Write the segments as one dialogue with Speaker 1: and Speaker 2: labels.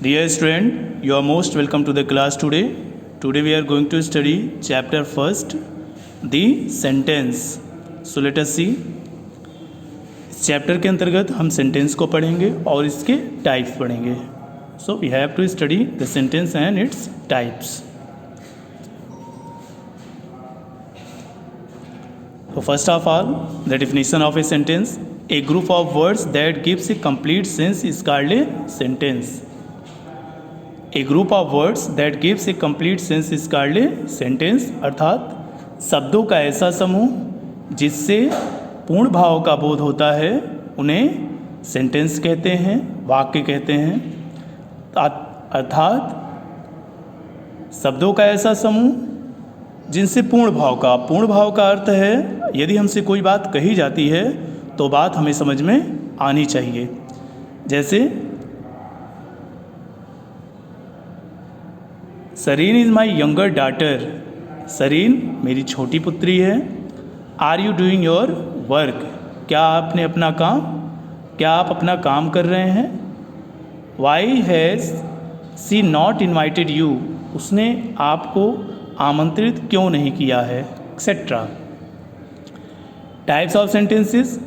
Speaker 1: Dear student, you are most welcome to the class today. Today we are going to study chapter first, the sentence. So let us see. इस chapter के अंतर्गत हम sentence को पढ़ेंगे और इसके types पढ़ेंगे. So we have to study the sentence and its types. So first of all, the definition of a sentence. A group of words that gives a complete sense is called a sentence. A group of words that gives a complete sense is called a sentence. अर्थात शब्दों का ऐसा समूह जिससे पूर्ण भाव का बोध होता है उन्हें सेंटेंस कहते हैं, वाक्य कहते हैं. अर्थात शब्दों का ऐसा समूह जिनसे पूर्ण भाव का अर्थ है यदि हमसे कोई बात कही जाती है तो बात हमें समझ में आनी चाहिए. जैसे Sareen is my younger daughter. Sareen मेरी छोटी पुत्री है. Are you doing your work. क्या आप अपना काम कर रहे हैं. Why has she not invited you. उसने आपको आमंत्रित क्यों नहीं किया है, etcetera. Types of sentences.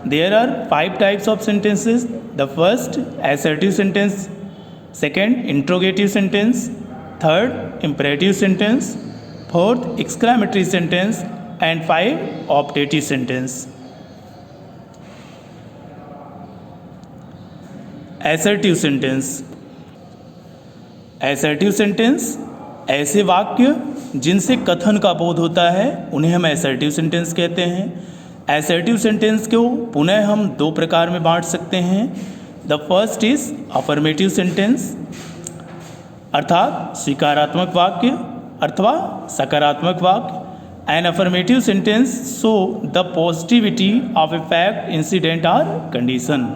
Speaker 1: There are 5 types of sentences. The first assertive sentence, second interrogative sentence, third imperative sentence, fourth exclamatory sentence and 5 optative sentence. assertive sentence. assertive sentence ऐसे वाक्य जिनसे कथन का बोध होता है उन्हें हम assertive सेंटेंस कहते हैं. assertive सेंटेंस को पुनः हम 2 प्रकार में बांट सकते हैं. The first is affirmative sentence अर्थात स्वीकारात्मक वाक्य अथवा सकारात्मक वाक्य. An affirmative sentence show the positivity of a fact, incident और कंडीशन.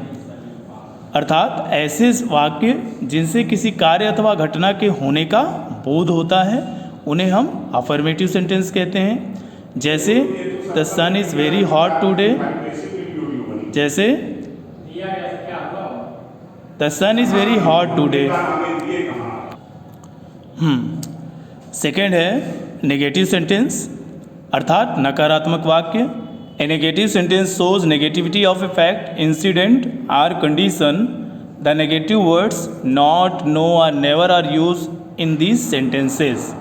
Speaker 1: अर्थात ऐसे वाक्य जिनसे किसी कार्य अथवा घटना के होने का बोध होता है उन्हें हम अफर्मेटिव सेंटेंस कहते हैं. जैसे the sun is very hot today. जैसे the sun is very hot today. Second है नेगेटिव सेंटेंस अर्थात नकारात्मक वाक्य. A negative sentence shows negativity of a fact, incident or condition. The negative words not, no और never are use in these sentences.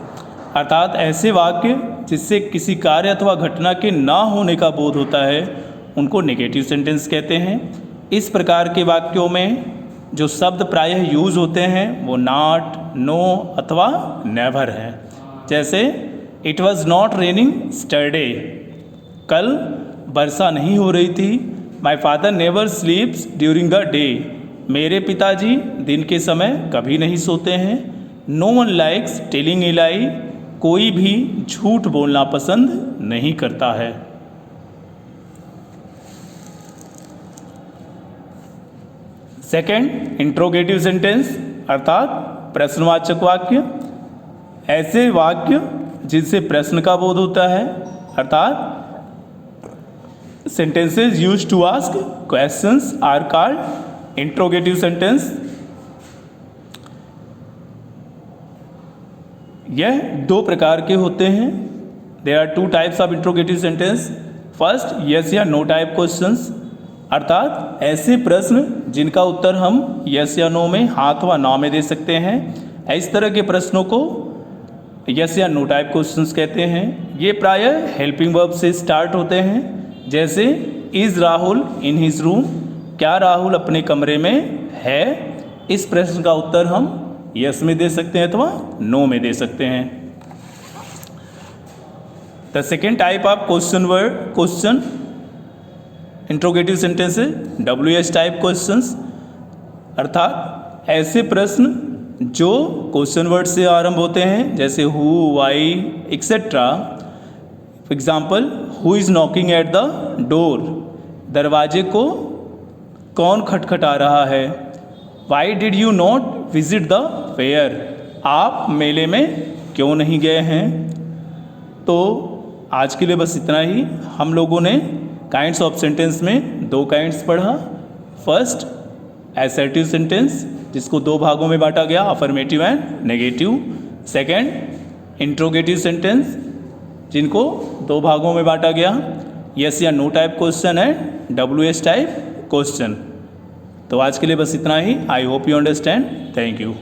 Speaker 1: अर्थात ऐसे वाक्य जिससे किसी कार्य अथवा घटना के ना होने का बोध होता है उनको नेगेटिव सेंटेंस कहते हैं. इस प्रकार के वाक्यों में जो शब्द प्रायः यूज होते हैं वो नॉट, नो अथवा नेवर है. जैसे it was not raining yesterday. कल वर्षा नहीं हो रही थी. My father never sleeps during the day. मेरे पिताजी दिन के समय कभी नहीं सोते हैं. No one likes telling a lie. कोई भी झूठ बोलना पसंद नहीं करता है. सेकेंड इंट्रोगेटिव सेंटेंस अर्थात प्रश्नवाचक वाक्य. ऐसे वाक्य जिनसे प्रश्न का बोध होता है अर्थात sentences used to ask questions are called interrogative sentence. यह 2 प्रकार के होते हैं. There are 2 types of interrogative sentence. First yes या नो टाइप क्वेश्चंस अर्थात ऐसे प्रश्न जिनका उत्तर हम यस या नो में, हाँ व ना में दे सकते हैं. इस तरह के प्रश्नों को यस या नो टाइप क्वेश्चंस कहते हैं. ये प्रायः हेल्पिंग वर्ब से स्टार्ट होते हैं. जैसे is Rahul in his room. क्या राहुल अपने कमरे में है. इस प्रश्न का उत्तर हम यस में दे सकते हैं अथवा नो में दे सकते हैं. The second type of question interrogative sentence है WH टाइप क्वेश्चंस अर्थात ऐसे प्रश्न जो क्वेश्चन वर्ड से आरंभ होते हैं. जैसे who, why etcetera. For example who is knocking at the door. दरवाजे को कौन खटखटा रहा है. Why did you not visit the fair. आप मेले में क्यों नहीं गए हैं. तो आज के लिए बस इतना ही. हम लोगों ने काइंड्स ऑफ सेंटेंस में 2 काइंड्स पढ़ा. फर्स्ट assertive सेंटेंस जिसको दो भागों में बांटा गया, affirmative and negative. Second, interrogative sentence, जिनको दो भागों में बांटा गया, यस या नो टाइप क्वेश्चन है, WH टाइप क्वेश्चन। तो आज के लिए बस इतना ही। I hope you understand. Thank you.